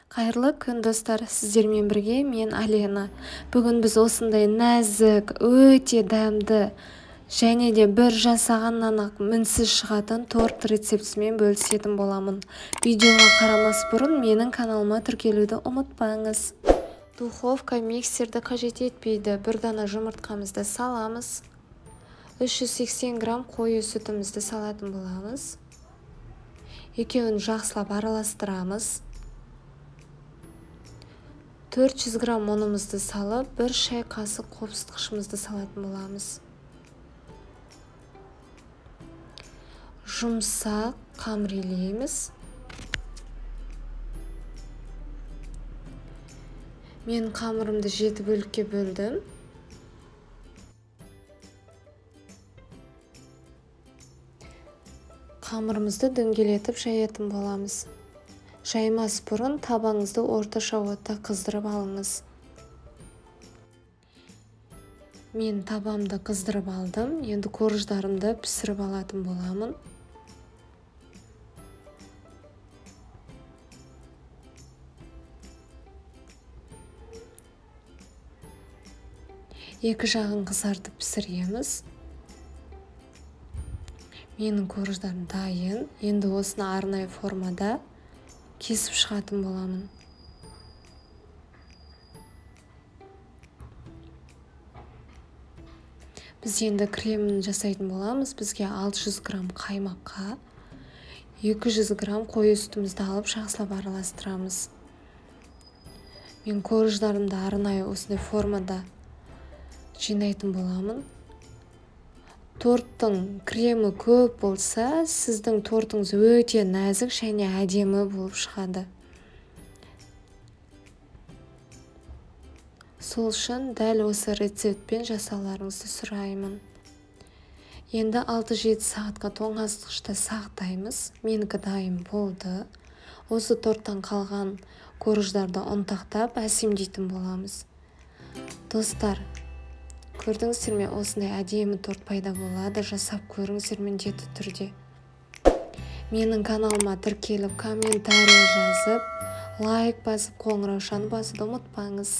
Қайырлы күн достар, сіздермен бірге мен Алена. Бүгін біз осындай нәзік, өте дәмді және де бір жасағаннан ақ мінсіз шығатын торт рецептісімен бөлісетін боламын. Видеоға қарамас бұрын менің каналыма тіркелуді ұмытпаңыз. Духовка миксерді қажет етпейді. Бір дана жұмыртқамызды саламыз. 380 грамм қой сүтімізді салатын боламыз. Екеуін жақсылап араластырамыз. 400 грамм ұнымызды салып, 1 шай қасық қопсытқышымызды салатын боламыз. Жұмсақ қамыр илейміз. Мен қамырымды 7 бөлікке бөлдім. Қамырымызды дөңгелетіп жаятын боламыз. Жаймас бұрын табаңызды орташа отта қыздырып алыңыз. Мен табамды қыздырып алдым. Енді корждарымды пісіріп алатын боламын. Екі жағын қызартып пісіреміз. Менің корждарым дайын. Енді осыны арнайы формада кесіп шығатын боламын. Біз енді кремін жасайтын боламыз. Бізге 600 грамм қаймаққа 200 грамм қой сүтімізді алып жақсылап араластырамыз. Мен корждарымды арнайы осындай формада жинайтын боламын. Торттың кремі көп болса, сіздің тортыңыз өте нәзік және әдемі болып шығады. Сол үшін дәл осы рецептпен жасауларыңызды сұраймын. Енді 6-7 сағатқа тоңазытқышта сақтаймыз. Менікі дайын болды. Осы торттан қалған корждарды ұнтақтап әсемдейтін боламыз. Достар, көрдіңіздер ме, осындай әдемі торт пайда болады. Жасап көріңіздер міндетті түрде. Менің каналыма тіркеліп, комментарий жазып, лайк басып, қоңыраушаны басуды ұмытпаңыз.